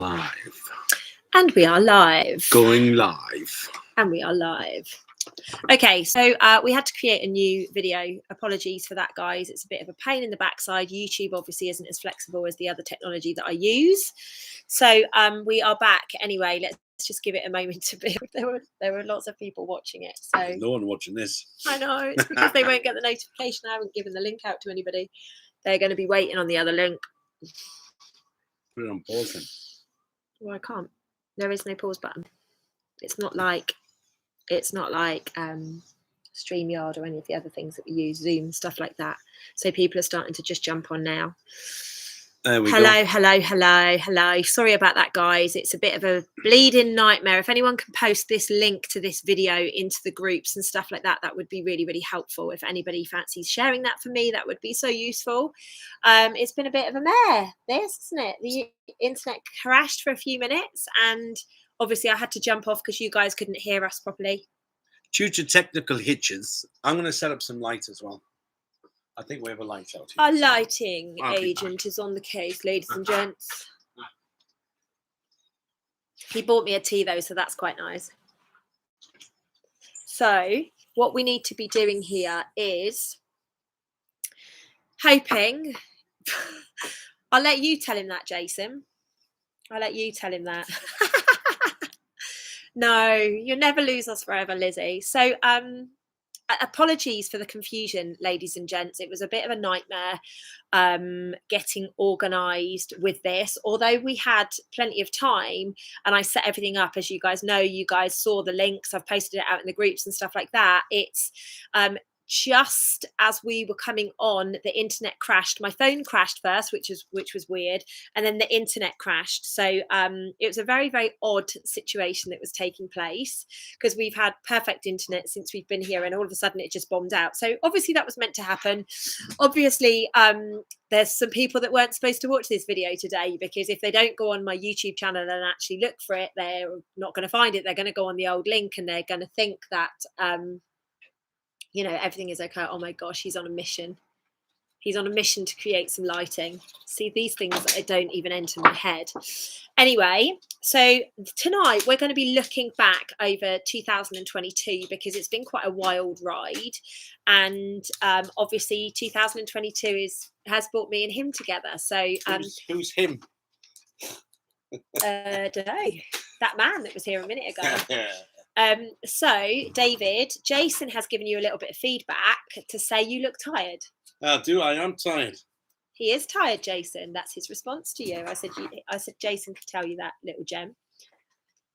Live. And we are live. Going live. And we are live. Okay, so we had to create a new video. Apologies for that, guys. It's a bit of a pain in the backside. YouTube obviously isn't as flexible as the other technology that I use. So we are back anyway. Let's just give it a moment to build. There were lots of people watching it. So There's no one watching this. I know, it's because they won't get the notification. I haven't given the link out to anybody. They're going to be waiting on the other link. Put it on pause then. Well, I can't. There is no pause button. It's not like StreamYard or any of the other things that we use, Zoom, stuff like that. So people are starting to just jump on now. There we go. Hello. Sorry about that, guys. It's a bit of a bleeding nightmare. If anyone can post this link to this video into the groups and stuff like that, that would be really, really helpful. If anybody fancies sharing that for me, that would be so useful. It's been a bit of a mare, this, isn't it? The internet crashed for a few minutes and obviously I had to jump off because you guys couldn't hear us properly. Due to technical hitches, I'm going to set up some light as well. I think we have a light out here. Our lighting agent is on the case, ladies and gents. He bought me a tea though, so that's quite nice. So what we need to be doing here is hoping. I'll let you tell him that, Jason. I'll let you tell him that. No, you'll never lose us forever, Lizzie. So apologies for the confusion, ladies and gents. It was a bit of a nightmare getting organised with this, although we had plenty of time and I set everything up. As you guys know, you guys saw the links. I've posted it out in the groups and stuff like that. It's just as we were coming on, the internet crashed. My phone crashed first, which was weird, and then the internet crashed. So it was a very, very odd situation that was taking place because we've had perfect internet since we've been here, and all of a sudden it just bombed out. So obviously that was meant to happen. Obviously, there's some people that weren't supposed to watch this video today because if they don't go on my YouTube channel and actually look for it, they're not going to find it. They're going to go on the old link and they're going to think that you know, everything is okay. Oh my gosh, he's on a mission. He's on a mission to create some lighting. See, these things don't even enter my head. Anyway, so tonight we're going to be looking back over 2022 because it's been quite a wild ride. And obviously 2022 has brought me and him together. So who's him? Don't know. That man that was here a minute ago. So David, Jason has given you a little bit of feedback to say you look tired. I am tired. He is tired, Jason. That's his response to you. I said Jason could tell you that, little gem.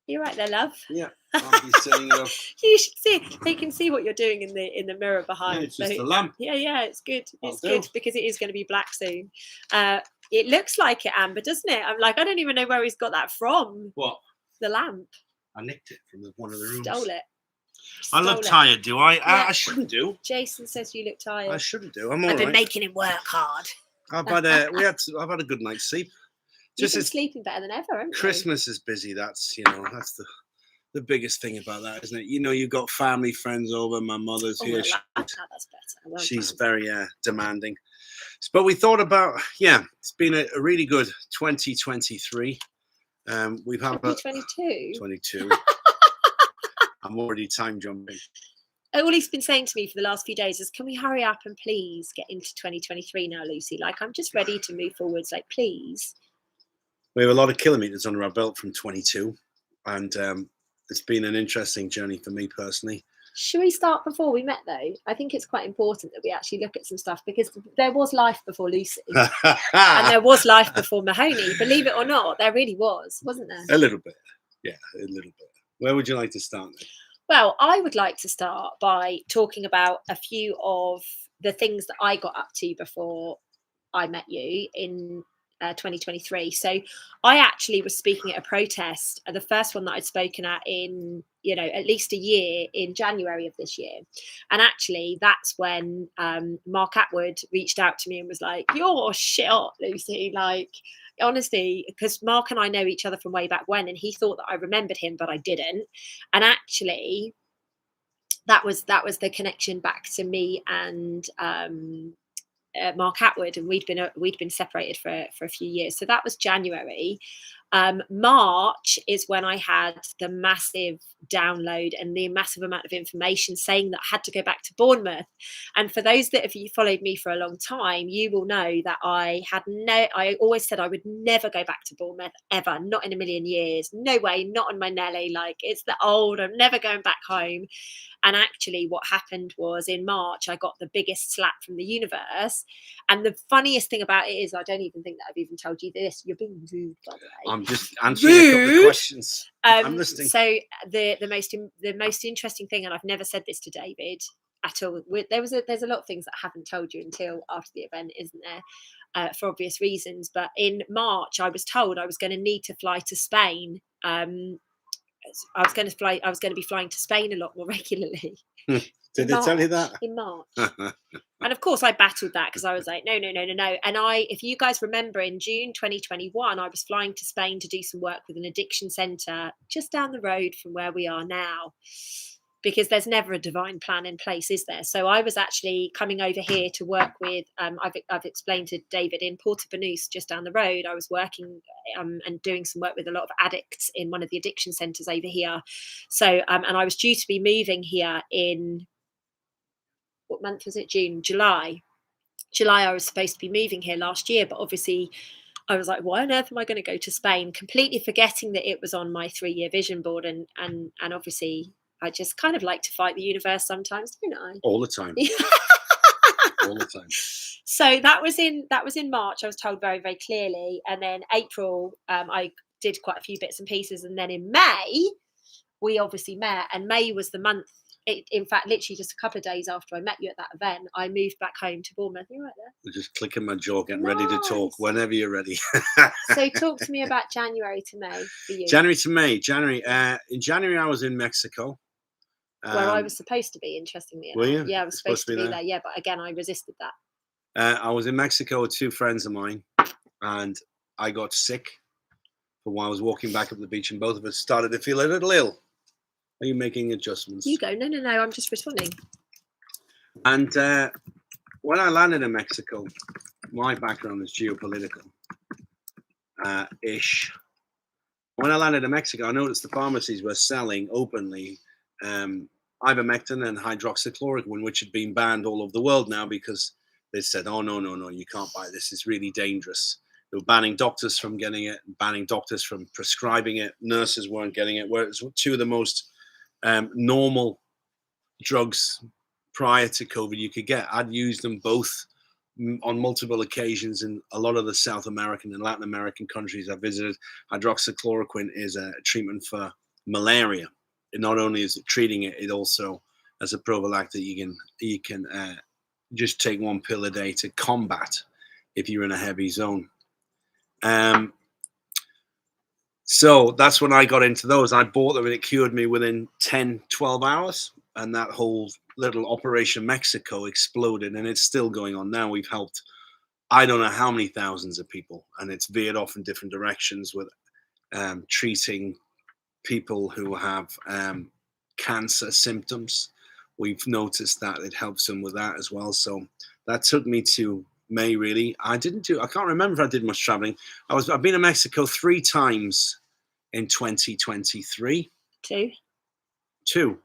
You're right there, love. Yeah, I'll be setting it up. You should see. They can see what you're doing in the mirror behind. Yeah, it's just a lamp. Yeah, it's good. It's good because it is going to be black soon. It looks like it, Amber, doesn't it? I'm like, I don't even know where he's got that from. What? The lamp. I nicked it from one of the rooms. Stole it. I look tired, do I? Yeah. I shouldn't do. Jason says you look tired. I shouldn't do. I'm all I've been right. making him work hard. I've had a good night's sleep. You've been sleeping better than ever, haven't you? Christmas is busy. That's the biggest thing about that, isn't it? You know, you've got family, friends over. My mother's here. That's better. Well She's very demanding. But we thought about, it's been a really good 2023. We've had 2022. 22. I'm already time jumping. All he's been saying to me for the last few days is, can we hurry up and please get into 2023 now, Lucy? Like, I'm just ready to move forwards. Like, please. We have a lot of kilometres under our belt from 22. And it's been an interesting journey for me personally. Should we start before we met, though? I think it's quite important that we actually look at some stuff because there was life before Lucy and there was life before Mahoney. Believe it or not, there really was, wasn't there? A little bit. Yeah, a little bit. Where would you like to start then? Well, I would like to start by talking about a few of the things that I got up to before I met you in 2023. So I actually was speaking at a protest, the first one that I'd spoken at in, at least a year, in January of this year. And actually that's when Mark Atwood reached out to me and was like, you're shit up, Lucy. Like, honestly, because Mark and I know each other from way back when, and he thought that I remembered him, but I didn't. And actually that was the connection back to me and Mark Atwood, and we'd been separated for a few years. So that was January. March is when I had the massive download and the massive amount of information saying that I had to go back to Bournemouth. And for those that have you followed me for a long time, you will know that I always said I would never go back to Bournemouth ever, not in a million years. No way, not on my Nelly. Like, it's the old, I'm never going back home. And actually what happened was in March, I got the biggest slap from the universe. And the funniest thing about it is, I don't even think that I've even told you this. You're being rude, by the way. I'm just answering a couple of questions. I'm listening. So the most interesting thing, and I've never said this to David at all. There's a lot of things that I haven't told you until after the event, isn't there? For obvious reasons. But in March, I was told I was going to need to fly to Spain. I was going to be flying to Spain a lot more regularly. Did they tell you that? In March. And of course I battled that because I was like, no. And if you guys remember, in June 2021, I was flying to Spain to do some work with an addiction centre just down the road from where we are now. Because there's never a divine plan in place, is there? So I was actually coming over here to work with, I've explained to David, in Porto Banús, just down the road. I was working and doing some work with a lot of addicts in one of the addiction centres over here. So, and I was due to be moving here in, what month was it? July. I was supposed to be moving here last year, but obviously I was like, why on earth am I going to go to Spain? Completely forgetting that it was on my 3-year vision board. And obviously I just kind of like to fight the universe sometimes, don't I? All the time. All the time. So that was in March. I was told very, very clearly. And then April, I did quite a few bits and pieces. And then in May, we obviously met. And May was the month. In fact, literally just a couple of days after I met you at that event, I moved back home to Bournemouth. You're right there. I'm just clicking my jaw, getting ready to talk whenever you're ready. So talk to me about January to May for you. January to May. In January, I was in Mexico. Where I was supposed to be, interestingly enough. Were you? Yeah, I was supposed to be there. Yeah, but again, I resisted that. I was in Mexico with 2 friends of mine, and I got sick while I was walking back up the beach, and both of us started to feel a little ill. Are you making adjustments? You go. No. I'm just responding. And when I landed in Mexico, my background is geopolitical ish. When I landed in Mexico, I noticed the pharmacies were selling openly ivermectin and hydroxychloroquine, which had been banned all over the world now because they said, oh, no, you can't buy this. It's really dangerous. They were banning doctors from getting it, banning doctors from prescribing it. Nurses weren't getting it. Where it's 2 of the most normal drugs prior to COVID you could get. I'd used them both on multiple occasions in a lot of the South American and Latin American countries I visited. Hydroxychloroquine is a treatment for malaria. It not only is it treating it, it also, as a prophylactic, you can just take 1 pill a day to combat if you're in a heavy zone. So that's when I got into those. I bought them and it cured me within 10, 12 hours. And that whole little Operation Mexico exploded, and it's still going on now. We've helped, I don't know how many thousands of people, and it's veered off in different directions with treating people who have cancer symptoms. We've noticed that it helps them with that as well. So that took me to May, really. I can't remember if I did much traveling. I've been to Mexico 3 times in 2023. 2.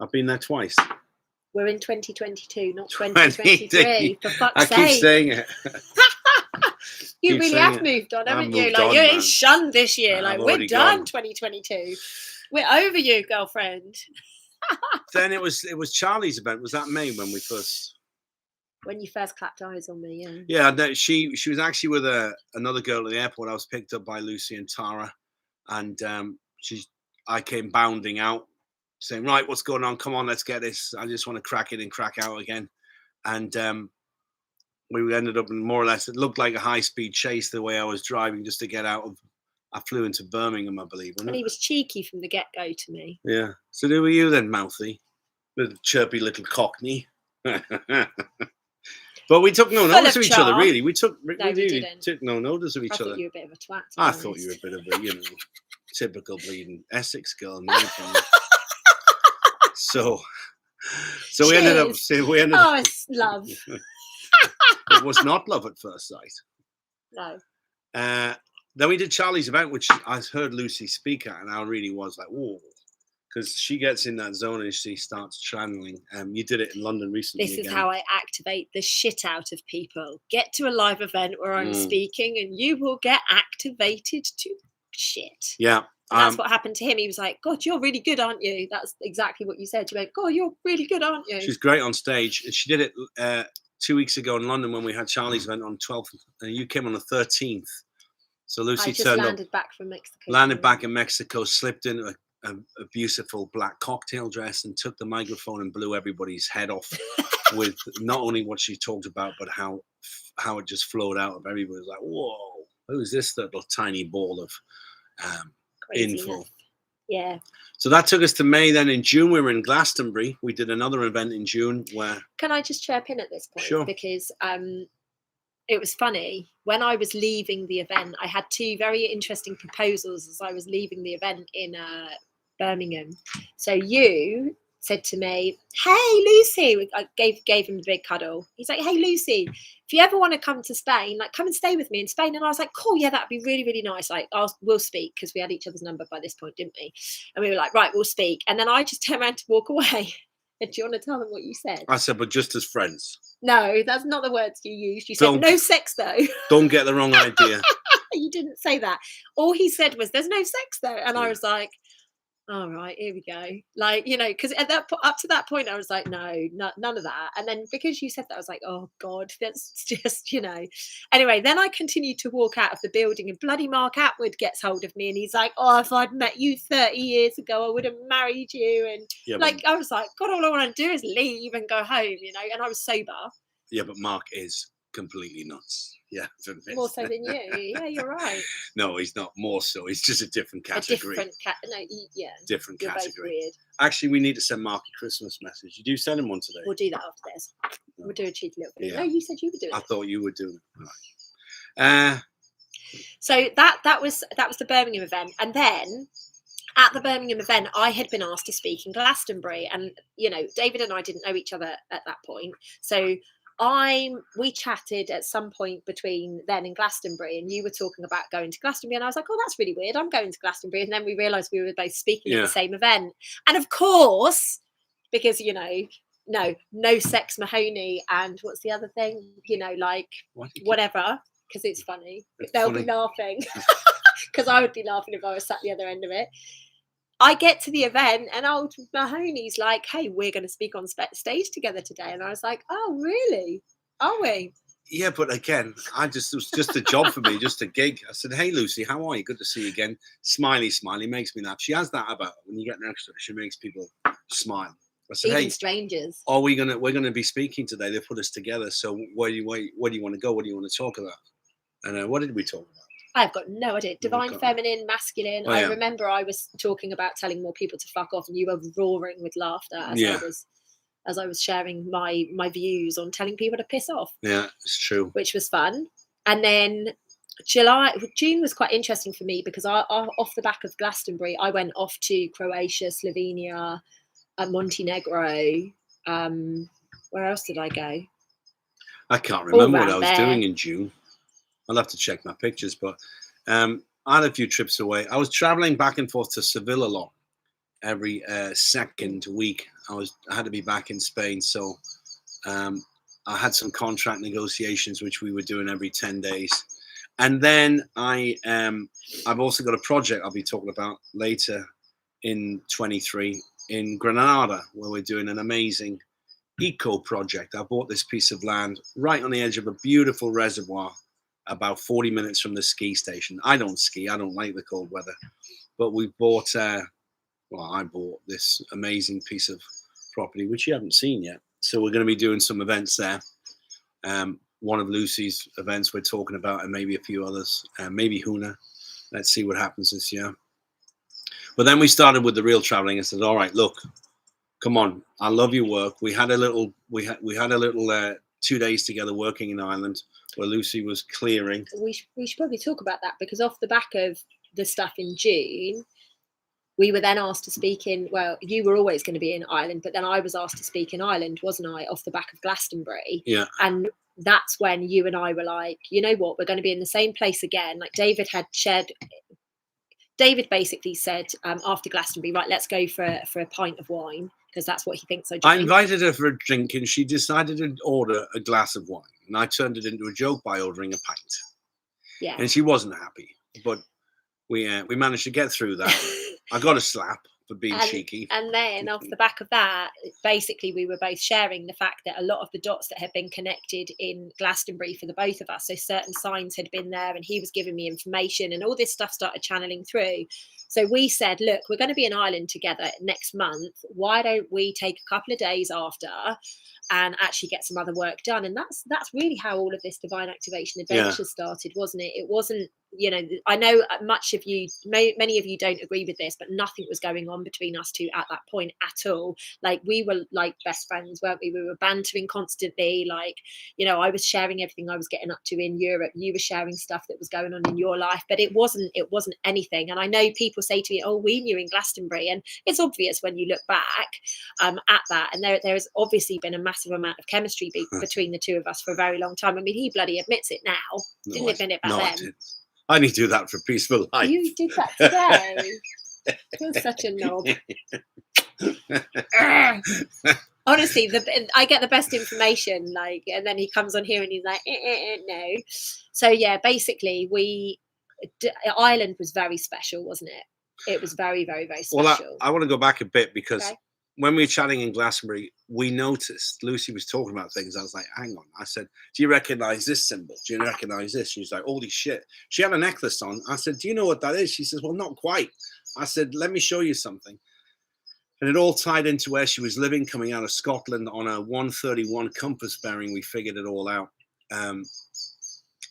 I've been there twice. We're in 2022, not 2023. For fuck's sake. I keep saying it. You really have moved on, haven't you? Like, you're shunned this year. Like, we're done 2022. We're over you, girlfriend. Then it was Charlie's event. Was that May when you first clapped eyes on me? Yeah. Yeah, she was actually with another girl at the airport. I was picked up by Lucy and Tara, and I came bounding out, saying, right, what's going on? Come on, let's get this. I just want to crack it and crack out again. And we ended up in more or less, it looked like a high-speed chase the way I was driving just to get out of, I flew into Birmingham, I believe. And he was cheeky from the get-go to me. Yeah. So who were you then, Mouthy? Little chirpy little cockney. But we took no notice of each other, really. We took no notice of each other. I thought you were a bit of a twat. I thought you were a bit of a, typical bleeding Essex girl. So we ended up. Oh, it's love. It was not love at first sight. No. Then we did Charlie's event, which I heard Lucy speak at, and I really was like, whoa. Because she gets in that zone and she starts channeling. You did it in London recently. This is how I activate the shit out of people. Get to a live event where I'm speaking and you will get activated to shit. Yeah. And that's what happened to him. He was like, God, you're really good, aren't you? That's exactly what you said. You went, God, you're really good, aren't you? She's great on stage. She did it 2 weeks ago in London when we had Charlie's event on 12th. And you came on the 13th. So Lucy landed back from Mexico. Landed back in Mexico, slipped in a beautiful black cocktail dress and took the microphone and blew everybody's head off with not only what she talked about, but how it just flowed out of everybody. It was like, whoa, who is this little tiny ball of info? Yeah. So that took us to May. Then in June, we were in Glastonbury. We did another event in June where... Can I just chirp in at this point? Sure. Because it was funny. When I was leaving the event, I had two very interesting proposals as I was leaving the event in Birmingham. So you said to me, hey, Lucy, I gave him a big cuddle. He's like, hey, Lucy, if you ever want to come to Spain, like come and stay with me in Spain. And I was like, cool, yeah, that'd be really, really nice. Like, we'll speak, because we had each other's number by this point, didn't we? And we were like, right, we'll speak. And then I just turned around to walk away. And do you want to tell them what you said? I said, but just as friends. No, that's not the words you used. You said, no sex, though. Don't get the wrong idea. You didn't say that. All he said was, there's no sex, though. And I was like, all right, here we go. Like, you know, because up to that point, I was like, no, none of that. And then because you said that, I was like, oh, God, that's just, you know. Anyway, then I continued to walk out of the building and bloody Mark Atwood gets hold of me and he's like, oh, if I'd met you 30 years ago, I would have married you. And I was like, God, all I want to do is leave and go home, you know. And I was sober. Yeah, but Mark is completely nuts. Yeah, more so than you. Yeah, you're right. No, he's not more so. He's just a different category. Different you're category. Both weird. Actually, we need to send Mark a Christmas message. You do send him one today. We'll do that after this. We'll do a cheeky little bit. Yeah. No, you said you were doing it. I thought you were doing it. Right. So that was the Birmingham event, and then at the Birmingham event, I had been asked to speak in Glastonbury, and you know, David and I didn't know each other at that point, so. We chatted at some point between then and Glastonbury, and you were talking about going to Glastonbury, and I was like, oh, that's really weird, I'm going to Glastonbury. And then we realized we were both speaking at the same event, and of course, because you know, no sex Mahoney, and what's the other thing, you know, like whatever, because it's funny. They'll be laughing because I would be laughing if I was sat the other end of it. I get to the event and old Mahoney's like, hey, we're going to speak on stage together today. And I was like, oh, really? Are we? Yeah, but again, it was just a job for me, just a gig. I said, hey, Lucy, how are you? Good to see you again. Smiley makes me laugh. She has that about her. When you get next to her, she makes people smile. I said, even strangers. We're gonna be speaking today. They put us together. So where do you want to go? What do you want to talk about? And what did we talk about? I've got no idea. Divine feminine, masculine. I remember I was talking about telling more people to fuck off, and you were roaring with laughter as I was sharing my views on telling people to piss off. Yeah, it's true. Which was fun. And then June was quite interesting for me because I off the back of Glastonbury, I went off to Croatia, Slovenia, Montenegro. Where else did I go? I can't remember what I was doing in June. I'll have to check my pictures, but I had a few trips away. I was traveling back and forth to Seville a lot. Every second week, I had to be back in Spain. So I had some contract negotiations, which we were doing every 10 days. And then I've also got a project I'll be talking about later in 23 in Granada, where we're doing an amazing eco project. I bought this piece of land right on the edge of a beautiful reservoir, about 40 minutes from the ski station. I don't ski. I don't like the cold weather. But we bought, I bought this amazing piece of property, which you haven't seen yet. So we're going to be doing some events there. One of Lucy's events we're talking about, and maybe a few others, maybe Huna. Let's see what happens this year. But then we started with the real traveling. I said, all right, look, come on. I love your work. We had a little 2 days together working in Ireland, where Lucy was clearing. We should probably talk about that, because off the back of the stuff in June, we were then asked to speak in, well, you were always going to be in Ireland, but then I was asked to speak in Ireland, wasn't I, off the back of Glastonbury? Yeah. And that's when you and I were like, you know what, we're going to be in the same place again. Like David basically said after Glastonbury, right, let's go for a pint of wine, because that's what he thinks I drink. I invited her for a drink and she decided to order a glass of wine. And I turned it into a joke by ordering a pint. Yeah. And she wasn't happy. But we managed to get through that. I got a slap for being cheeky. And then off the back of that, basically we were both sharing the fact that a lot of the dots that had been connected in Glastonbury for the both of us, so certain signs had been there, and he was giving me information, and all this stuff started channeling through. So we said, look, we're going to be in Ireland together next month. Why don't we take a couple of days after and actually get some other work done? And that's really how all of this divine activation adventure started, wasn't it? It wasn't, you know, I know many of you don't agree with this, but nothing was going on between us two at that point at all. Like, we were like best friends, weren't we? We were bantering constantly. Like, you know, I was sharing everything I was getting up to in Europe. You were sharing stuff that was going on in your life, but it wasn't anything. And I know people say to me, oh, we knew in Glastonbury, and it's obvious when you look back at that. And there has obviously been a massive amount of chemistry between the two of us for a very long time. I mean, he bloody admits it now. Didn't admit it back then. I need to do that for peaceful life. You did that today. You're such a knob. Honestly, I get the best information, like, and then he comes on here and he's like, no. So yeah, basically, Ireland was very special, wasn't it? It was very, very, very special. Well, I want to go back a bit, because when we were chatting in Glastonbury, we noticed Lucy was talking about things. I was like, hang on. I said, do you recognize this symbol? Do you recognize this? She's like, holy shit. She had a necklace on. I said, do you know what that is? She says, well, not quite. I said, let me show you something. And it all tied into where she was living, coming out of Scotland on a 131 compass bearing. We figured it all out.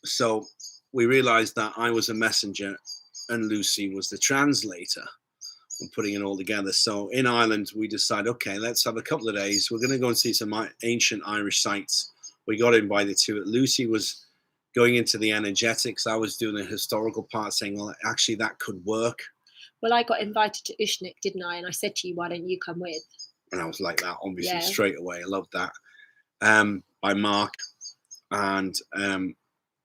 So we realized that I was a messenger and Lucy was the translator. And putting it all together. So in Ireland, we decided, okay, let's have a couple of days. We're going to go and see some ancient Irish sites. We got invited to it. Lucy was going into the energetics. I was doing the historical part, saying, well, actually, that could work. Well, I got invited to Ushnik, didn't I? And I said to you, why don't you come with? And I was like that, obviously, straight away. I loved that. By Mark. And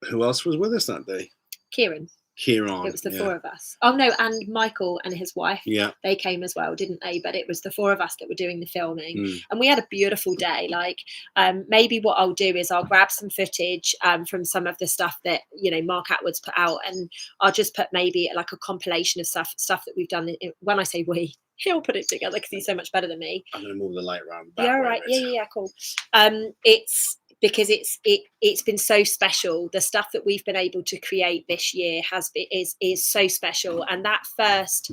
who else was with us that day? Kieran. It was the four of us. Oh no, and Michael and his wife. Yeah, they came as well, didn't they? But it was the four of us that were doing the filming, and we had a beautiful day. Like, maybe what I'll do is I'll grab some footage from some of the stuff that, you know, Mark Atwood's put out, and I'll just put maybe like a compilation of stuff that we've done. When I say we, he'll put it together because he's so much better than me. I'm going to move the light around. Yeah, right. Yeah, cool. It's because it's been so special. The stuff that we've been able to create this year is so special. And that first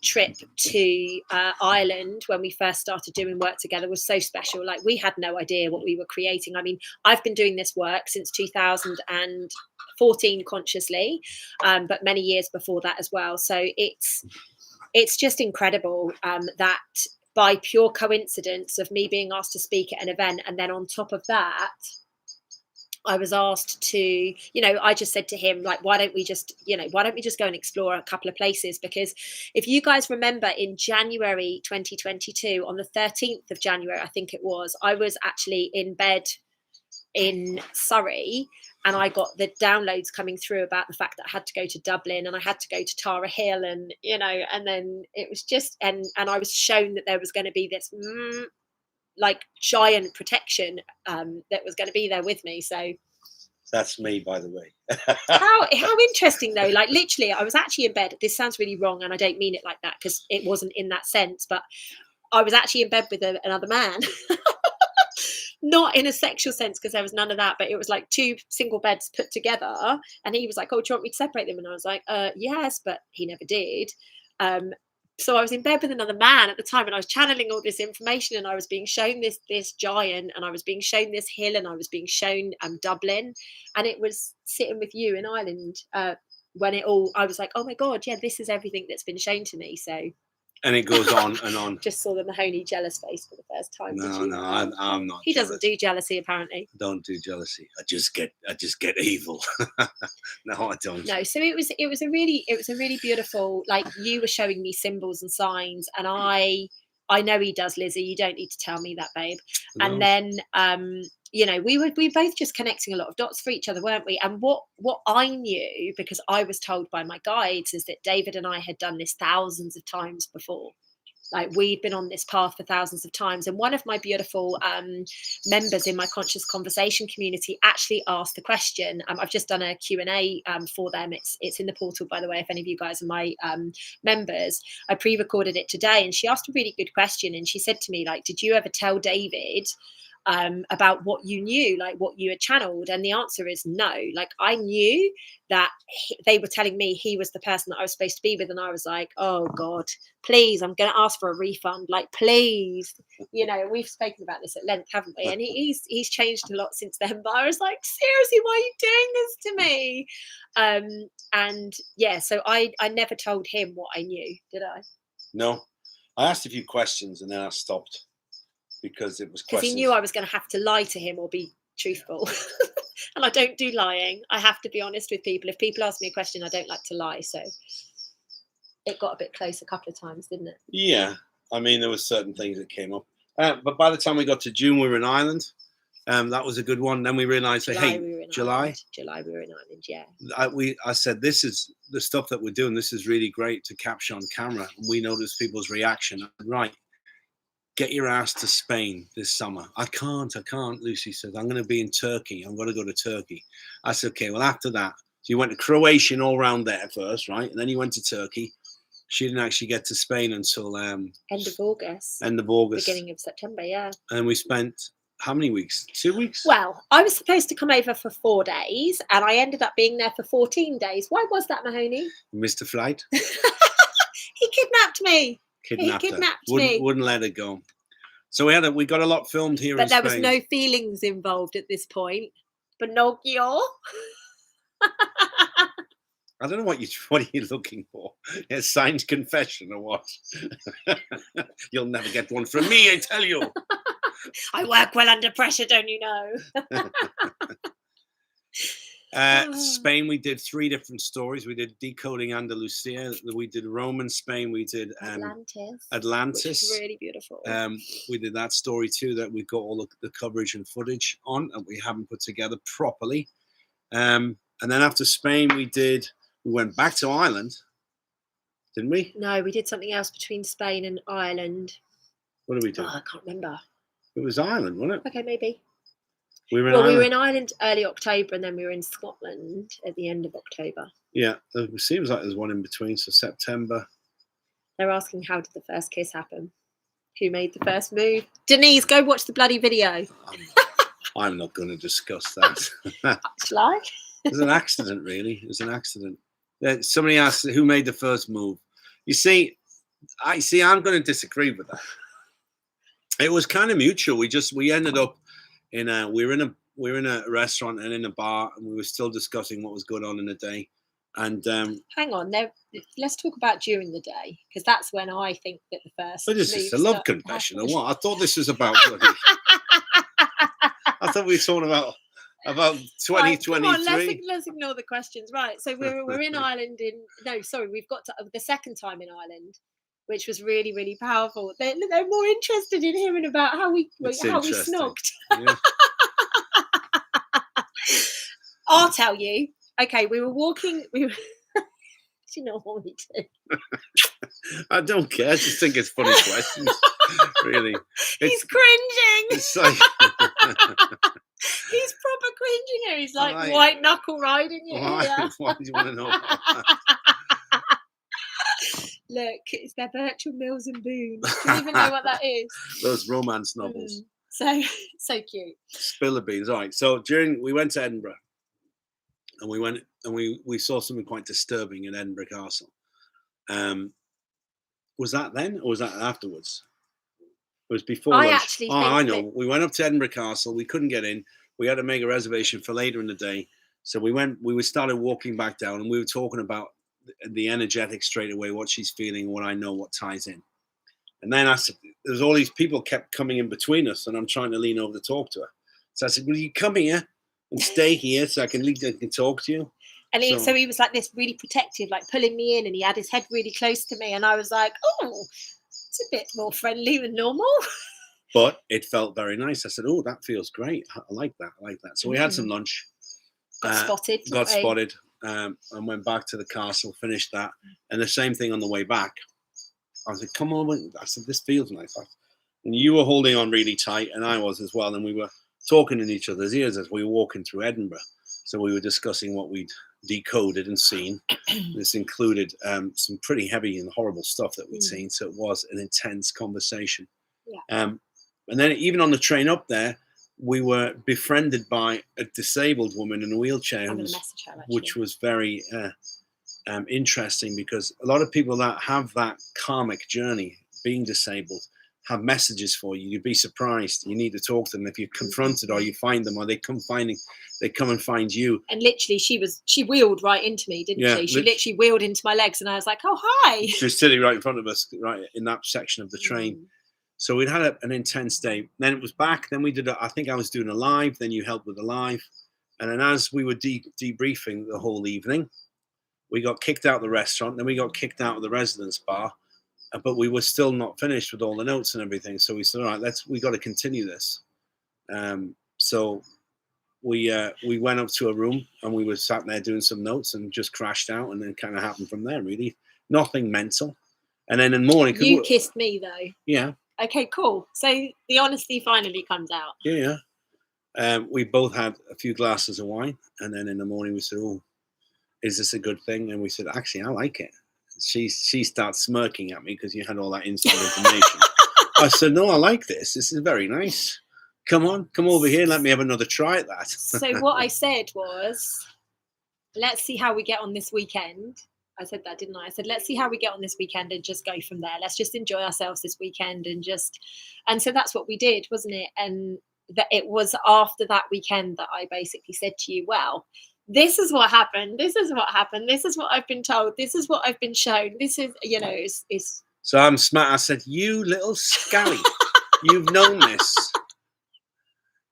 trip to Ireland, when we first started doing work together, was so special. Like, we had no idea what we were creating. I mean, I've been doing this work since 2014 consciously, but many years before that as well. So it's just incredible that by pure coincidence of me being asked to speak at an event, and then on top of that, I was asked to, you know, I just said to him, like, why don't we just go and explore a couple of places? Because if you guys remember, in January 2022, on the 13th of January, I think it was, I was actually in bed in Surrey, and I got the downloads coming through about the fact that I had to go to Dublin and I had to go to Tara Hill, and, you know, and then it was just, and I was shown that there was going to be this like giant protection that was going to be there with me. So that's me, by the way. how interesting though. Like, literally, I was actually in bed. This sounds really wrong, and I don't mean it like that, because it wasn't in that sense, but I was actually in bed with another man. Not in a sexual sense, because there was none of that, but it was like two single beds put together, and he was like, oh, do you want me to separate them? And I was like, yes, but he never did. So I was in bed with another man at the time, and I was channeling all this information, and I was being shown this giant, and I was being shown this hill, and I was being shown Dublin, and it was sitting with you in Ireland when I was like, oh my God, yeah, this is everything that's been shown to me. So And it goes on and on. Just saw the Mahoney jealous face for the first time. Did No, you? no, I'm not. He jealous. doesn't do jealousy, apparently. Don't do jealousy. I just get evil. No, I don't. No, so it was a really beautiful. Like, you were showing me symbols and signs, and I know he does, Lizzie. You don't need to tell me that, babe. No. And then you know, we were both just connecting a lot of dots for each other, weren't we? And what I knew, because I was told by my guides, is that David and I had done this thousands of times before. Like, we'd been on this path for thousands of times. And one of my beautiful members in my Conscious Conversation community actually asked the question. I've just done a Q&A for them. It's in the portal, by the way, if any of you guys are my members. I pre-recorded it today, and she asked a really good question. And she said to me, like, did you ever tell David about what you knew, like what you had channeled? And the answer is no. Like, I knew that they were telling me he was the person that I was supposed to be with, and I was like, oh God, please, I'm going to ask for a refund, like, please. You know, we've spoken about this at length, haven't we? And he's changed a lot since then, but I was like, seriously, why are you doing this to me? And yeah, so I never told him what I knew, did I? No, I asked a few questions and then I stopped. Because it was because he knew I was going to have to lie to him or be truthful. And I don't do lying. I have to be honest with people. If people ask me a question, I don't like to lie. So it got a bit close a couple of times, didn't it? Yeah, I mean, there were certain things that came up, but by the time we got to June, we were in Ireland. That was a good one. Then we realized, July we were in Ireland. Yeah. I said, this is the stuff that we're doing. This is really great to capture on camera. And we noticed people's reaction. Right. Get your ass to Spain this summer. I can't, Lucy said. I'm going to be in Turkey. I'm going to go to Turkey. I said, okay, well, after that. So you went to Croatia and all around there first, right? And then you went to Turkey. She didn't actually get to Spain until end of August. Beginning of September, yeah. And we spent how many weeks? 2 weeks? Well, I was supposed to come over for 4 days, and I ended up being there for 14 days. Why was that, Mahoney? You missed the flight? He kidnapped me. He kidnapped me. Wouldn't let it go. So we got a lot filmed here in Spain. But there was no feelings involved at this point. Pinocchio. I don't know what you're looking for. A signed confession or what? You'll never get one from me, I tell you. I work well under pressure, don't you know? Spain, we did 3 different stories. We did Decoding Andalusia. We did Roman Spain. We did Atlantis, which is really beautiful. We did that story too, that we've got all the coverage and footage on, and we haven't put together properly. And then after Spain, we went back to Ireland, didn't we? No, we did something else between Spain and Ireland. What did we do? Oh, I can't remember. It was Ireland, wasn't it? Okay, maybe. We were in Ireland early October, and then we were in Scotland at the end of October. Yeah, it seems like there's one in between. So September. They're asking, how did the first kiss happen? Who made the first move? Denise, go watch the bloody video. I'm not going to discuss that. Shall I? It was an accident, really. It was an accident. Somebody asked who made the first move. You see, I'm going to disagree with that. It was kind of mutual. We ended up we were in a restaurant and in a bar, and we were still discussing what was going on in the day. And hang on, let's talk about during the day, because that's when I think that the first. But is this a love confession or what? I thought this was about. I thought we were talking about 2023. Right, let's ignore the questions. Right, so we're in Ireland. We've got to the second time in Ireland, which was really, really powerful. They're more interested in hearing about how we snogged. Yeah. I'll tell you. Okay, we were walking. Do you know what we did? I don't care. I just think it's funny questions. Really, he's cringing. It's like he's proper cringing here. He's like white knuckle riding it. Why do you want to know? Look, it's their virtual Mills and Boon. Do you even know what that is? Those romance novels. So cute. Spill the beans. All right. So we went to Edinburgh, and we saw something quite disturbing in Edinburgh Castle. Was that then, or was that afterwards? It was before. I know. We went up to Edinburgh Castle. We couldn't get in. We had to make a reservation for later in the day. So we started walking back down, and we were talking about the energetic straight away, what she's feeling, what I know, what ties in. And then I said, there's all these people kept coming in between us, and I'm trying to lean over to talk to her. So I said, will you come here and stay here so I can talk to you? And so he was like this, really protective, like pulling me in, and he had his head really close to me. And I was like, oh, it's a bit more friendly than normal. But it felt very nice. I said, oh, that feels great. I like that. I like that. So we had some lunch. Got spotted. And went back to the castle, finished that. And the same thing on the way back. I said, come on. I said, this feels nice. And you were holding on really tight, and I was as well. And we were talking in each other's ears as we were walking through Edinburgh. So we were discussing what we'd decoded and seen. This included some pretty heavy and horrible stuff that we'd seen. So it was an intense conversation. Yeah. And then even on the train up there, we were befriended by a disabled woman in a wheelchair, which was very interesting, because a lot of people that have that karmic journey, being disabled, have messages for you. You'd be surprised. You need to talk to them if you're confronted, or you find them, or they come and find you. And literally, she wheeled right into me, didn't she? She literally wheeled into my legs, and I was like, "Oh, hi!" She was sitting right in front of us, right in that section of the train. So we'd had an intense day. Then it was back. Then we did. I think I was doing a live. Then you helped with the live, and then as we were debriefing the whole evening, we got kicked out of the restaurant. Then we got kicked out of the residence bar. But we were still not finished with all the notes and everything. So we said, all right, we got to continue this. So we went up to a room, and we were sat there doing some notes, and just crashed out, and then kind of happened from there, really. Nothing mental. And then in the morning... You kissed me, though. Yeah. Okay, cool. So the honesty finally comes out. Yeah. We both had a few glasses of wine, and then in the morning we said, oh, is this a good thing? And we said, actually, I like it. She starts smirking at me because you had all that inside information. I said, no, I like this. This is very nice. Come over here and let me have another try at that. So what I said was, let's see how we get on this weekend. I said that, didn't I? I said, let's see how we get on this weekend and just go from there. Let's just enjoy ourselves this weekend and so that's what we did, wasn't it? And that it was after that weekend that I basically said to you, well, this is what happened. This is what happened. This is what I've been told. This is what I've been shown. This is, is. So I'm smart. I said, you little scally, you've known this.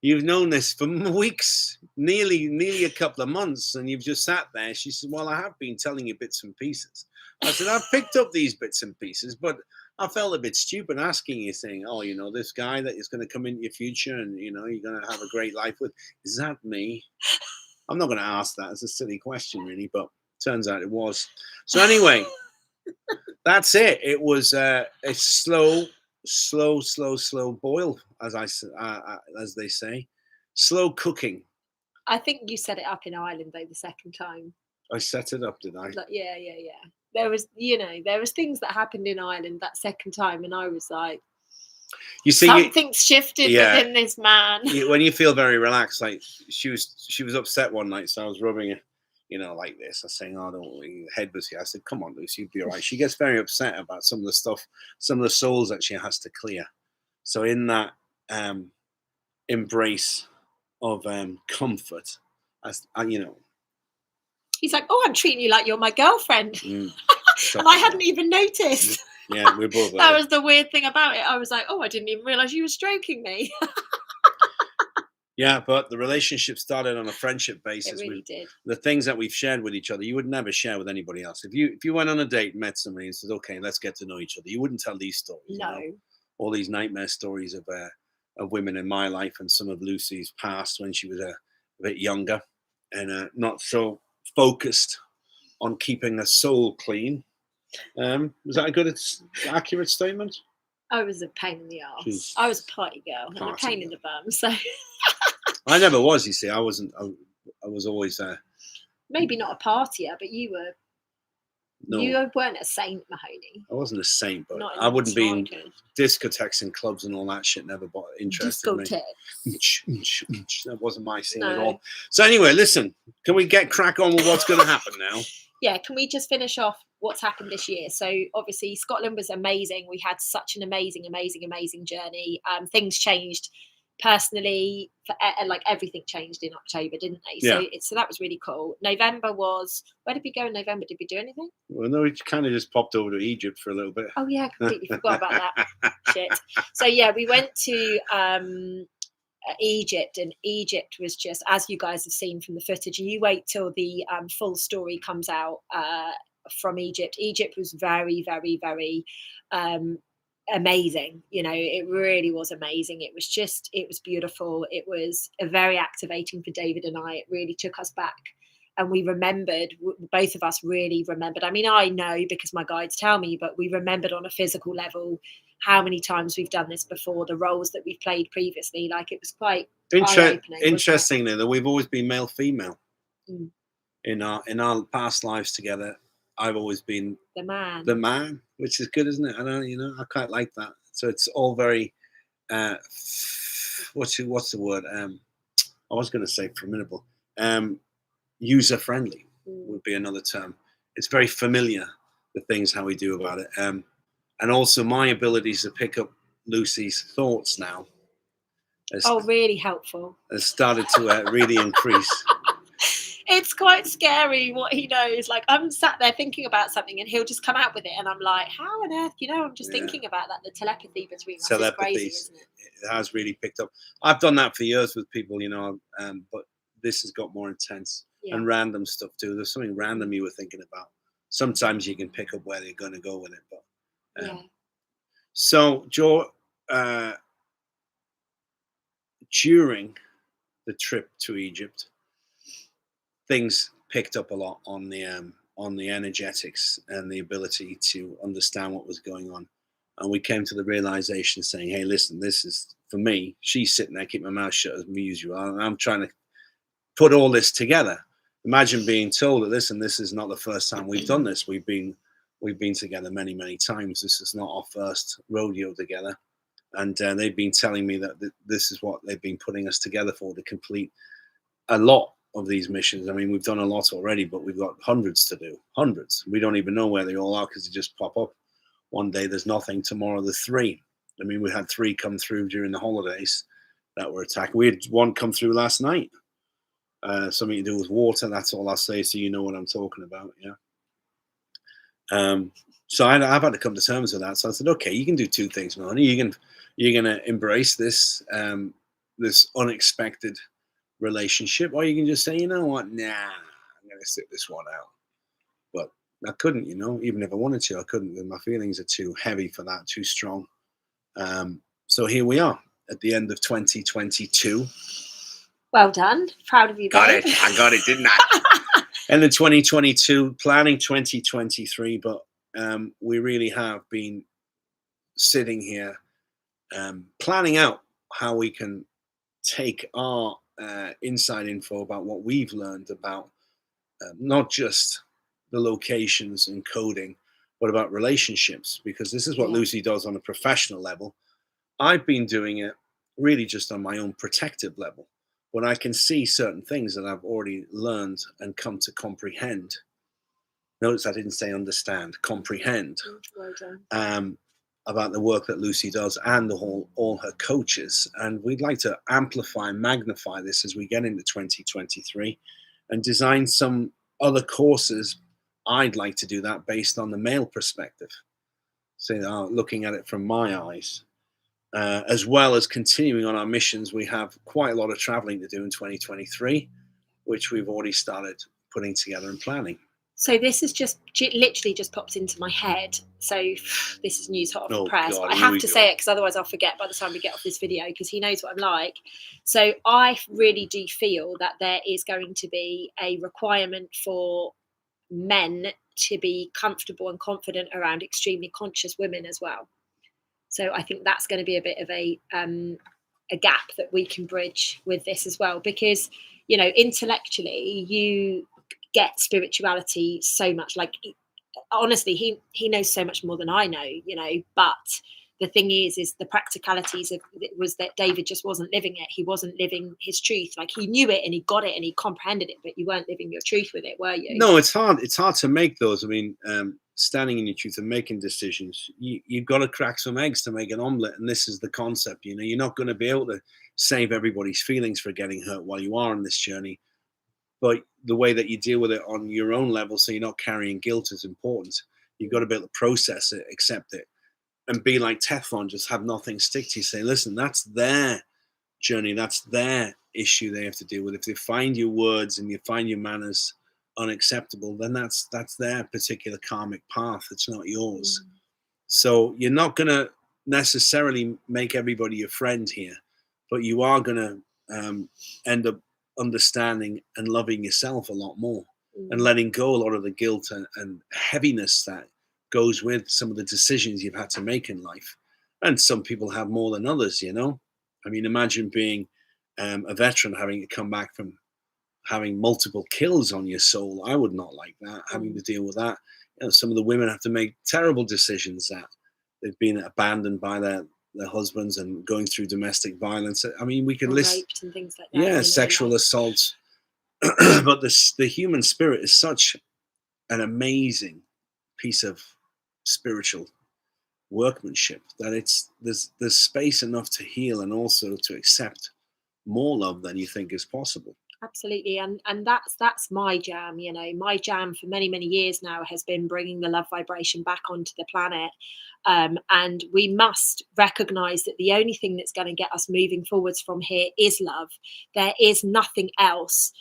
You've known this for weeks, nearly a couple of months, and you've just sat there. She said, well, I have been telling you bits and pieces. I said, I've picked up these bits and pieces, but I felt a bit stupid asking you, saying, oh, this guy that is going to come into your future and, you're going to have a great life with, is that me? I'm not going to ask that. It's a silly question, really, but turns out it was. So anyway, that's it. It was a slow boil, as they say, slow cooking. I think you set it up in Ireland, though, the second time. I set it up, did I? Yeah. There was, there was things that happened in Ireland that second time, and I was like, you see, something's shifted within this man. When you feel very relaxed, like she was upset one night, so I was rubbing her, like this. I was saying, "Oh, don't worry, your head was here." I said, "Come on, Lucy, you'll be all right." She gets very upset about some of the stuff, some of the souls that she has to clear. So in that embrace of comfort, as he's like, "Oh, I'm treating you like you're my girlfriend," and I hadn't even noticed. Yeah, we're both. That was the weird thing about it. I was like, oh, I didn't even realize you were stroking me. Yeah, but the relationship started on a friendship basis. It really did. The things that we've shared with each other, you would never share with anybody else. If you went on a date and met somebody and said, okay, let's get to know each other, you wouldn't tell these stories. No. All these nightmare stories of women in my life, and some of Lucy's past when she was a bit younger and not so focused on keeping a soul clean. Was that a good, accurate statement? I was a pain in the arse. I was a party girl and a pain in the bum. So I never was. You see, I wasn't. I was always maybe not a partier, but you were. No, you weren't a saint, Mahoney. I wasn't a saint, but I wouldn't be in discotheques and clubs and all that shit. Never interested me. That wasn't my scene at all. So anyway, listen. Can we get crack on with what's going to happen now? Yeah, can we just finish off what's happened this year? So obviously Scotland was amazing. We had such an amazing journey. Things changed personally, like everything changed in October, didn't they? Yeah. So that was really cool. November was, where did we go in November? Did we do anything? Well, no, we kind of just popped over to Egypt for a little bit. Oh yeah, I completely forgot about that. Shit. So yeah, we went to Egypt, and Egypt was just, as you guys have seen from the footage, and you wait till the full story comes out from Egypt. Egypt was very, very, very amazing. You know, it really was amazing. It was beautiful. It was very activating for David and I. It really took us back. And we remembered, both of us really remembered. I mean, I know because my guides tell me, but we remembered on a physical level how many times we've done this before, the roles that we've played previously. Like, it was quite eye-opening. Interestingly, that we've always been male female Mm. in our past lives together. I've always been The man, which is good, isn't it? I quite like that. So it's all very what's the word? I was going to say formidable. User friendly would be another term. It's very familiar, the things how we do about it. And also my abilities to pick up Lucy's thoughts now really helpful. Has started to really increase. It's quite scary what he knows. Like, I'm sat there thinking about something and he'll just come out with it, and I'm like, how on earth? I'm just thinking about that. The telepathy between us is crazy, isn't it? It has really picked up. I've done that for years with people, but this has got more intense. And random stuff too. There's something random you were thinking about. Sometimes you can pick up where they're going to go with it. But so, Joe, during the trip to Egypt, things picked up a lot on the energetics and the ability to understand what was going on. And we came to the realization saying, hey, listen, this is, for me, she's sitting there, keep my mouth shut as usual. And I'm trying to put all this together. Imagine being told that, listen, this is not the first time we've done this. We've been together many, many times. This is not our first rodeo together. And they've been telling me that this is what they've been putting us together for, to complete a lot of these missions. I mean, we've done a lot already, but we've got hundreds to do. Hundreds. We don't even know where they all are because they just pop up. One day there's nothing. Tomorrow there's 3. I mean, we had 3 come through during the holidays that were attacked. We had 1 come through last night. Something to do with water. That's all I'll say, so you know what I'm talking about. Yeah. So I've had to come to terms with that. So I said, okay, you can do 2 things, Melanie. You're gonna embrace this this unexpected relationship, or you can just say, you know what, nah, I'm gonna sit this one out. But I couldn't, even if I wanted to, I couldn't. My feelings are too heavy for that, too strong. So here we are at the end of 2022. Well done. Proud of you, babe. I got it, didn't I? End of 2022, planning 2023, but we really have been sitting here planning out how we can take our inside info about what we've learned about not just the locations and coding, but about relationships, because this is what Lucy does on a professional level. I've been doing it really just on my own protective level, when I can see certain things that I've already learned and come to comprehend. Notice I didn't say understand, comprehend. About the work that Lucy does and all her coaches. And we'd like to amplify and magnify this as we get into 2023 and design some other courses. I'd like to do that based on the male perspective. So looking at it from my eyes. As well as continuing on our missions, we have quite a lot of traveling to do in 2023, which we've already started putting together and planning. So this is literally just popped into my head. So this is news hot off the press. But I have to say it because otherwise I'll forget by the time we get off this video, because he knows what I'm like. So I really do feel that there is going to be a requirement for men to be comfortable and confident around extremely conscious women as well. So I think that's going to be a bit of a gap that we can bridge with this as well, because intellectually you get spirituality so much. Like, honestly, he knows so much more than I know, but the thing is the practicalities of it was that David just wasn't living it. He wasn't living his truth. Like, he knew it and he got it and he comprehended it, but you weren't living your truth with it, were you? No, it's hard to make those. I mean, standing in your truth and making decisions, you've got to crack some eggs to make an omelette. And this is the concept. You know, you're not going to be able to save everybody's feelings for getting hurt while you are on this journey. But the way that you deal with it on your own level, so you're not carrying guilt, is important. You've got to be able to process it, accept it, and be like Teflon, just have nothing stick to you. Say, listen, that's their journey. That's their issue they have to deal with. If they find your words and you find your manners unacceptable, then that's their particular karmic path. It's not yours. So you're not going to necessarily make everybody your friend here, but you are going to end up understanding and loving yourself a lot more and letting go a lot of the guilt and heaviness that goes with some of the decisions you've had to make in life. And some people have more than others, you know. I mean, imagine being a veteran, having to come back from having multiple kills on your soul. I would not like that, having to deal with that. You know, some of the women have to make terrible decisions that they've been abandoned by their husbands and going through domestic violence. I mean, we could list, raped and things like that. yeah, sexual assaults. But the human spirit is such an amazing piece of spiritual workmanship that there's space enough to heal and also to accept more love than you think is possible. Absolutely, and that's my jam. You know, my jam for many years now has been bringing the love vibration back onto the planet, and we must recognize that the only thing that's going to get us moving forwards from here is love. There is nothing else.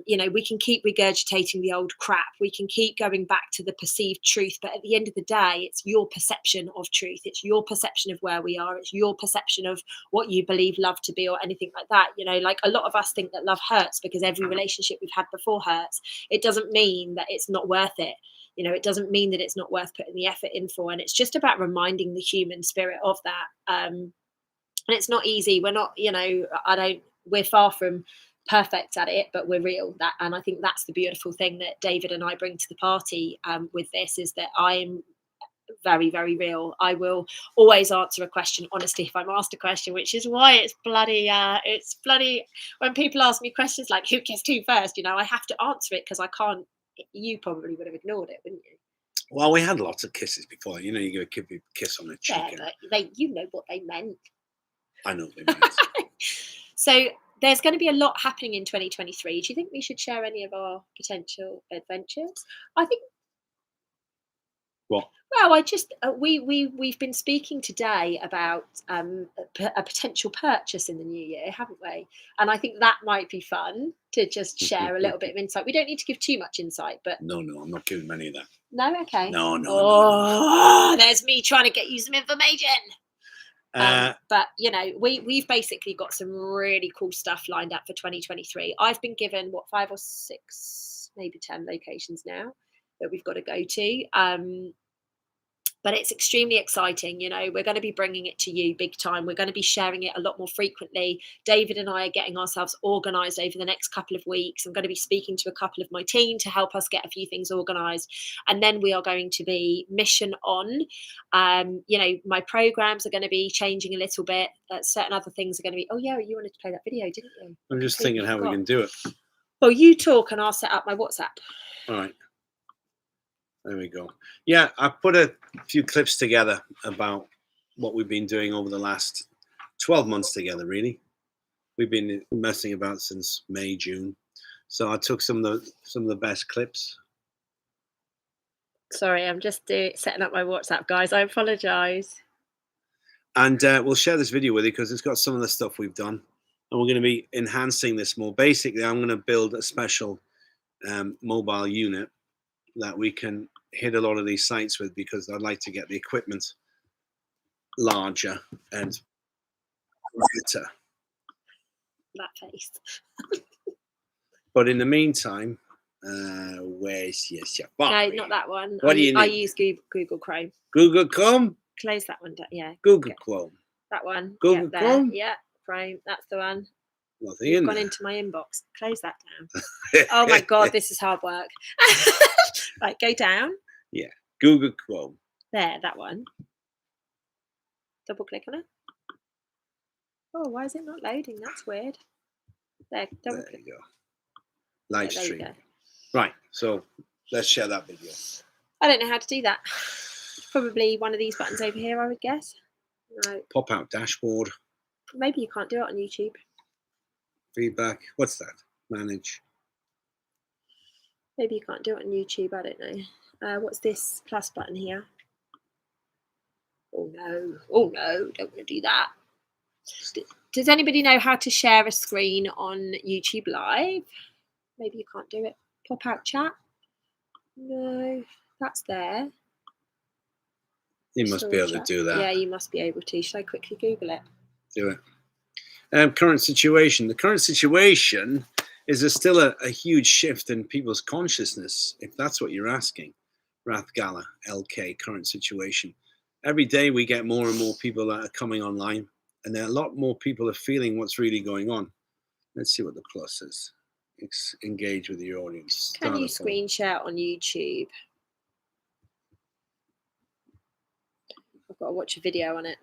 You know, we can keep regurgitating the old crap. We can keep going back to the perceived truth. But at the end of the day, it's your perception of truth. It's your perception of where we are. It's your perception of what you believe love to be or anything like that. You know, like a lot of us think that love hurts because every relationship we've had before hurts. It doesn't mean that it's not worth it. You know, it doesn't mean that it's not worth putting the effort in for. And it's just about reminding the human spirit of that. And it's not easy. We're not, you know, we're far from perfect at it, but we're real. And I think that's the beautiful thing that David and I bring to the party with this, is that I'm very real. I will always answer a question honestly if I'm asked a question, which is why it's bloody when people ask me questions like who kissed who first, you know, I have to answer it because I can't. You probably would have ignored it, wouldn't you? Well, we had lots of kisses before. You know, you go give a kiss on the cheek. Yeah, but you know what they meant. I know what they meant. So there's going to be a lot happening in 2023. Do you think we should share any of our potential adventures? I think. What? Well, I just we've been speaking today about a potential purchase in the new year, haven't we? And I think that might be fun to just share a little bit of insight. We don't need to give too much insight, but no, I'm not giving any of that. No, okay. No. There's me trying to get you some information. But you know, we've basically got some really cool stuff lined up for 2023. I've been given 5 or 6, maybe 10 locations now that we've got to go to. But it's extremely exciting. You know, we're going to be bringing it to you big time. We're going to be sharing it a lot more frequently. David and I are getting ourselves organised over the next couple of weeks. I'm going to be speaking to a couple of my team to help us get a few things organised. And then we are going to be mission on. You know, my programmes are going to be changing a little bit. Certain other things are going to be, oh yeah, you wanted to play that video, didn't you? I'm just thinking how we can do it. Well, you talk and I'll set up my WhatsApp. All right. There we go. Yeah, I put a few clips together about what we've been doing over the last 12 months together, really. We've been messing about since May, June. So I took some of the best clips. Sorry, I'm just setting up my WhatsApp, guys. I apologise. And we'll share this video with you because it's got some of the stuff we've done. And we're going to be enhancing this more. Basically, I'm going to build a special mobile unit that we can hit a lot of these sites with, because I'd like to get the equipment larger and better. That face. But in the meantime, where's your No, not that one. What do you need? I use Google Chrome. Google Chrome? Close that one down. Yeah. Google Chrome. That one. Google Chrome? Yeah, Chrome. That's the one. Nothing You've in gone there. into my inbox. Close that down. Oh my God, this is hard work. Right, go down. Yeah, Google Chrome. There, that one. Double click on it. Oh, why is it not loading? That's weird. There, double click. There you go. Live Yeah, there you stream. go. Right, so let's share that video. I don't know how to do that. Probably one of these buttons over here, I would guess. No, Pop out dashboard. maybe you can't do it on YouTube. Feedback. What's that? Manage. Maybe you can't do it on YouTube. I don't know. What's this plus button here? Oh no! Oh no! Don't want to do that. Does anybody know how to share a screen on YouTube Live? Maybe you can't do it. Pop out chat. No, that's there. You must be able to do that. Yeah, you must be able to. Should I quickly Google it? Do it. Current situation. The current situation is there's still a huge shift in people's consciousness, if that's what you're asking. Rathgala, LK, current situation. Every day we get more and more people that are coming online, and there are a lot more people are feeling what's really going on. Let's see what the plus is. Engage with your audience. Can you screen share on YouTube? I've got to watch a video on it.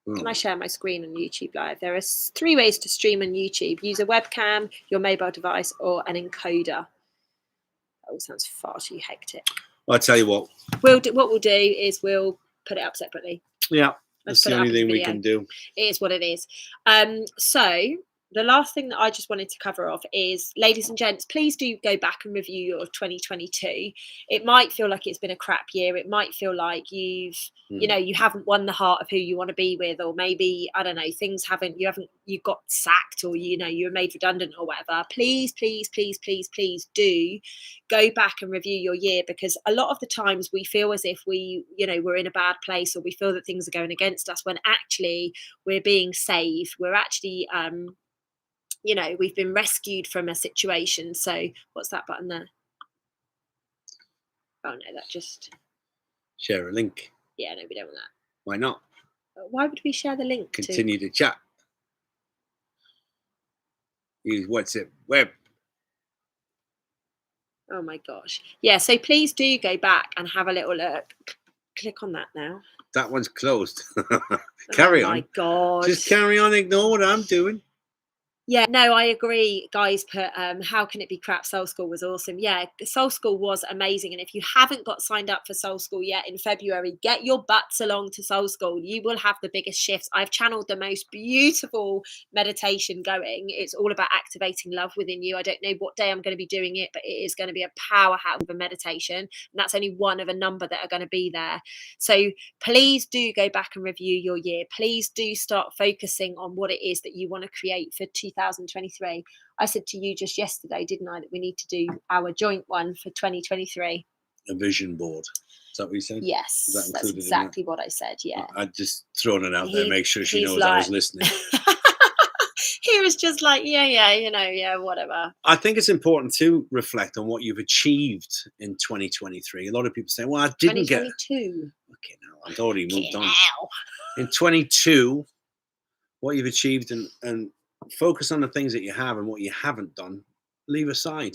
Can I share my screen on YouTube Live? There are 3 ways to stream on YouTube. Use a webcam, your mobile device, or an encoder. That all sounds far too hectic. Well, I'll tell you what. What we'll do is we'll put it up separately. Yeah, that's the only thing we can do. It is what it is. So the last thing that I just wanted to cover off is, ladies and gents, please do go back and review your 2022. It might feel like it's been a crap year. It might feel like you haven't won the heart of who you want to be with, or maybe, I don't know, you got sacked, or, you were made redundant or whatever. Please, please, please, please, please do go back and review your year, because a lot of the times we feel as if we're in a bad place, or we feel that things are going against us, when actually we're being saved. We're actually, we've been rescued from a situation. So what's that button there? Oh no, that just... Share a link. Yeah, no, we don't want that. Why not? Why would we share the link? Continue to chat. Use WhatsApp web. Oh my gosh. Yeah, so please do go back and have a little look. Click on that now. That one's closed. Carry on. Oh my God. Just carry on. Ignore what I'm doing. Yeah, no, I agree. Guys put, how can it be crap? Soul School was awesome. Yeah, Soul School was amazing. And if you haven't got signed up for Soul School yet in February, get your butts along to Soul School. You will have the biggest shifts. I've channeled the most beautiful meditation going. It's all about activating love within you. I don't know what day I'm going to be doing it, but it is going to be a powerhouse of a meditation. And that's only one of a number that are going to be there. So please do go back and review your year. Please do start focusing on what it is that you want to create for 2023. I said to you just yesterday, didn't I, that we need to do our joint one for 2023. A vision board. Is that what you said? Yes, that's exactly what I said. Yeah. I just thrown it out there, make sure she knows I was listening. He was just like, yeah, whatever. I think it's important to reflect on what you've achieved in 2023. A lot of people say, well, I didn't get... 2022. Okay, now I've already moved on. In 22, what you've achieved, and focus on the things that you have, and what you haven't done, leave aside.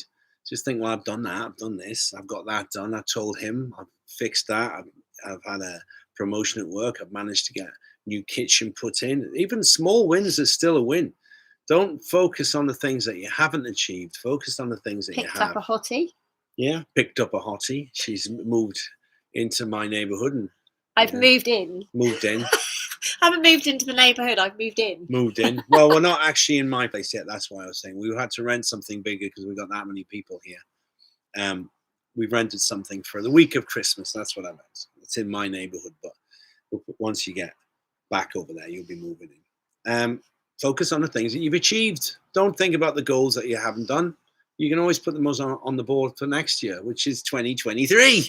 Just think, well, I've done that, I've done this, I've got that done, I told him, I've fixed that, I've had a promotion at work, I've managed to get a new kitchen put in. Even small wins is still a win. Don't focus on the things that you haven't achieved. Focus on the things that you have. Picked up a hottie? Yeah, picked up a hottie. She's moved into my neighborhood. And I've moved in. Moved in. I haven't moved into the neighborhood. I've moved in. Moved in. Well, we're not actually in my place yet. That's why I was saying we had to rent something bigger because we got that many people here. We've rented something for the week of Christmas. That's what I meant. It's in my neighborhood, but once you get back over there, you'll be moving in. Focus on the things that you've achieved. Don't think about the goals that you haven't done. You can always put them on the board for next year, which is 2023.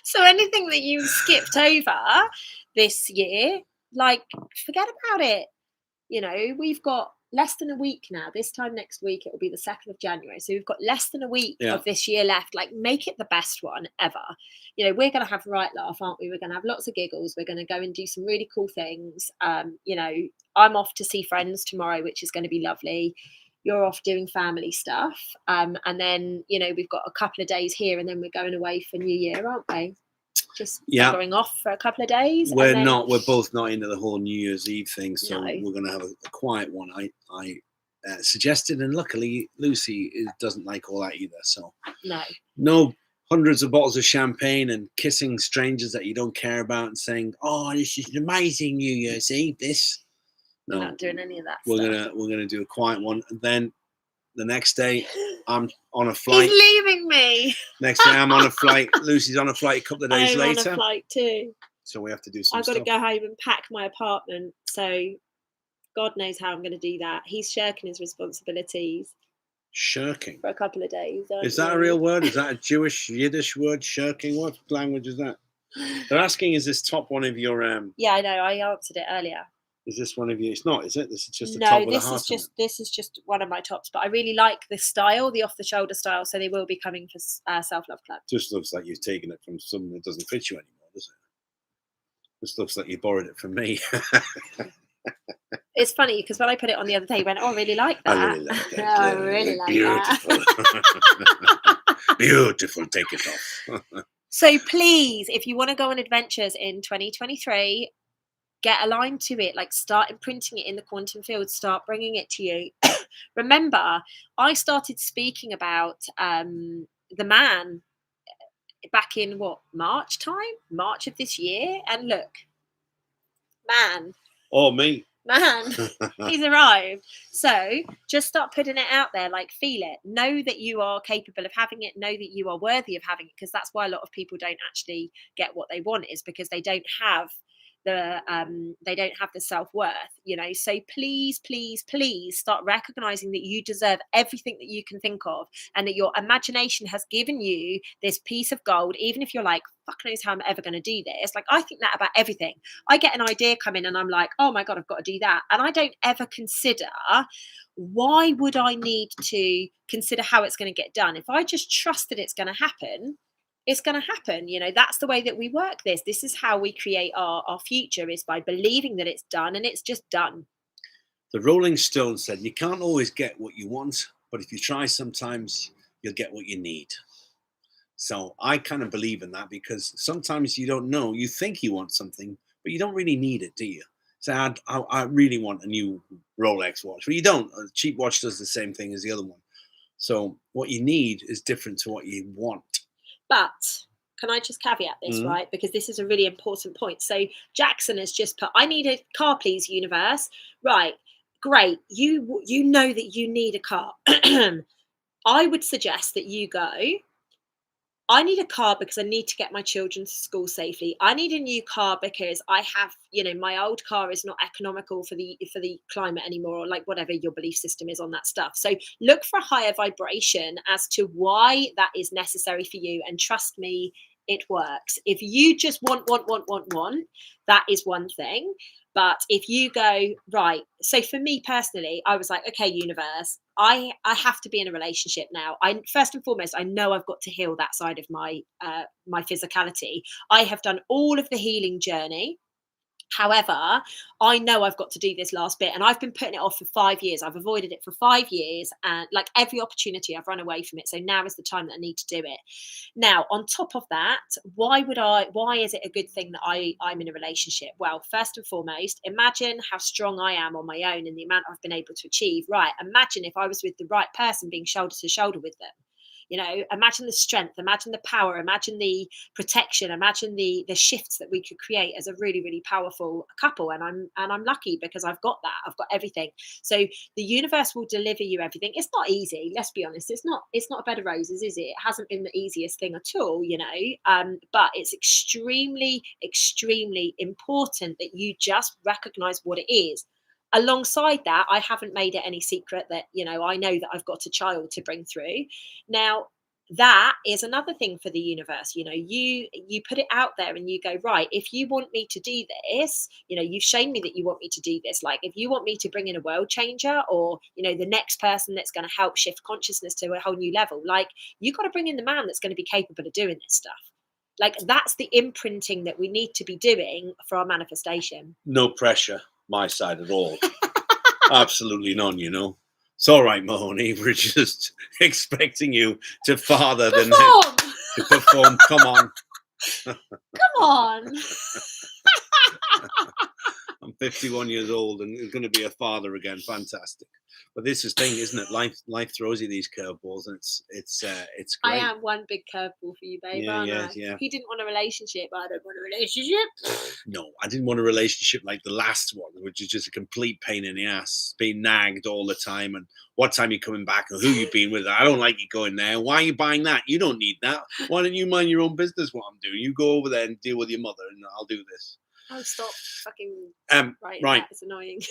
So anything that you skipped over this year, like, forget about it. We've got less than a week now. This time next week, it will be the 2nd of January. So we've got less than a week of this year left. Like, make it the best one ever. We're going to have a right laugh, aren't we? We're going to have lots of giggles. We're going to go and do some really cool things. I'm off to see friends tomorrow, which is going to be lovely. You're off doing family stuff. And then, we've got a couple of days here, and then we're going away for New Year, aren't we? Just going off for a couple of days. We're both not into the whole New Year's Eve thing, so we're going to have a quiet one. I suggested, and luckily Lucy doesn't like all that either. So no hundreds of bottles of champagne and kissing strangers that you don't care about and saying, "Oh, this is an amazing New Year's Eve." This, We're no, not doing any of that we're stuff. gonna do a quiet one, and then the next day I'm on a He's flight. leaving me. Next day I'm on a flight. Lucy's on a flight a couple of days I'm later. on a flight too. So we have to do some I've got stuff. to go home and pack my apartment. So God knows how I'm going to do that. He's shirking his responsibilities Shirking. for a couple of days. Is that a real word? Is that a Jewish Yiddish word? Shirking. What language is that? They're asking, is this top one of your Yeah, I know. I answered it earlier. Is this one of you? It's not, is it? This is just a No, top with a this heart is on it. this is just one of my tops. But I really like the style, the off the shoulder style. So they will be coming for Self Love Club. Just looks like you've taken it from someone that doesn't fit you anymore, does it? Just looks like you borrowed it from me. It's funny because when I put it on the other day, he went, "Oh, I really like that." I really like that. I really like Beautiful. that. Beautiful. Take it off. So please, if you want to go on adventures in 2023, get aligned to it. Like, start imprinting it in the quantum field. Start bringing it to you. Remember, I started speaking about the man back in March of this year, and look, man. Oh, me. Man, he's arrived. So just start putting it out there, like, feel it. Know that you are capable of having it. Know that you are worthy of having it, because that's why a lot of people don't actually get what they want, is because they don't have the self-worth, so please start recognizing that you deserve everything that you can think of, and that your imagination has given you this piece of gold. Even if you're like, fuck knows how I'm ever going to do this, like, I think that about everything. I get an idea come in and I'm like, oh my god, I've got to do that, and I don't ever consider, why would I need to consider how it's going to get done? If I just trust that it's going to happen, it's going to happen. That's the way that we work this. This is how we create our future, is by believing that it's done, and it's just done. The Rolling Stones said, you can't always get what you want, but if you try, sometimes you'll get what you need. So I kind of believe in that, because sometimes you don't know. You think you want something, but you don't really need it, do you? So I really want a new Rolex watch. But you don't. A cheap watch does the same thing as the other one. So what you need is different to what you want. But can I just caveat this, right? Because this is a really important point. So Jackson has just put, I need a car, please, universe. Right. Great. You know that you need a car. I would suggest that you go, I need a car because I need to get my children to school safely. I need a new car because I have, my old car is not economical for the climate anymore, or like whatever your belief system is on that stuff. So look for a higher vibration as to why that is necessary for you, and trust me, it works. If you just want, that is one thing. But if you go, right, so for me personally, I was like, okay, universe, I have to be in a relationship now. First and foremost, I know I've got to heal that side of my physicality. I have done all of the healing journey. However, I know I've got to do this last bit, and I've been putting it off for 5 years. I've avoided it for 5 years, and like every opportunity, I've run away from it. So now is the time that I need to do it. Now, on top of that, why is it a good thing that I'm in a relationship? Well, first and foremost, imagine how strong I am on my own and the amount I've been able to achieve. Right. Imagine if I was with the right person, being shoulder to shoulder with them. Imagine the strength, imagine the power, imagine the protection, imagine the shifts that we could create as a really, really powerful couple. And I'm lucky because I've got that. I've got everything. So the universe will deliver you everything. It's not easy. Let's be honest. It's not a bed of roses, is it? It hasn't been the easiest thing at all, but it's extremely, extremely important that you just recognize what it is. Alongside that, I haven't made it any secret that, I know that I've got a child to bring through. Now, that is another thing for the universe. You put it out there and you go, right, if you want me to do this, you've shown me that you want me to do this. Like, if you want me to bring in a world changer, or, the next person that's going to help shift consciousness to a whole new level, like, you got to bring in the man that's going to be capable of doing this stuff. Like, that's the imprinting that we need to be doing for our manifestation. No pressure, my side at all. Absolutely none, It's all right, Mahoney. We're just expecting you to father the to perform. Come on. Come on. I'm 51 years old and going to be a father again. Fantastic. But this is the thing, isn't it? Life throws you these curveballs, and it's I great. am one big curveball for you, babe, Yeah, aren't yeah, I? yeah. He didn't want a relationship. I don't want a relationship. No, I didn't want a relationship like the last one, which is just a complete pain in the ass, being nagged all the time, and what time you coming back, and who you been with. I don't like you going there. Why are you buying that? You don't need that. Why don't you mind your own business? What I'm doing, you go over there and deal with your mother, and I'll do this. Oh, stop fucking Right. that. It's annoying.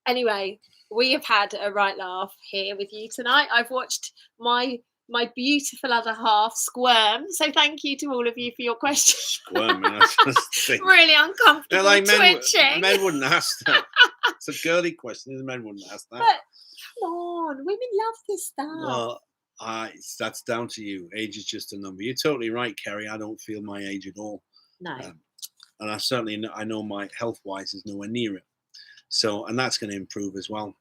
Anyway, we have had a right laugh here with you tonight. I've watched my beautiful other half squirm. So thank you to all of you for your questions. Squirm, man. Really uncomfortable. They're like twitching. men wouldn't ask that. It's a girly question. Men wouldn't ask that. But come on, women love this stuff. Well, that's down to you. Age is just a number. You're totally right, Kerry. I don't feel my age at all. No. And I certainly I know my health-wise is nowhere near it. So, and that's going to improve as well.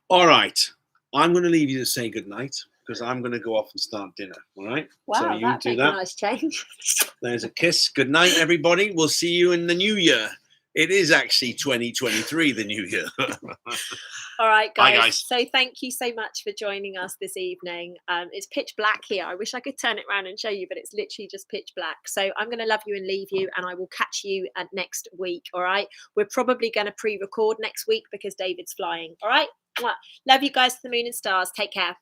All right. I'm going to leave you to say goodnight because I'm going to go off and start dinner. All right. Wow, so you do that. A nice change. There's a kiss. Good night, everybody. We'll see you in the new year. It is actually 2023, the new year. All right, guys. Bye, guys. So thank you so much for joining us this evening. It's pitch black here. I wish I could turn it around and show you, but it's literally just pitch black. So I'm going to love you and leave you, and I will catch you next week. All right. We're probably going to pre-record next week because David's flying. All right. Love you guys to the moon and stars. Take care.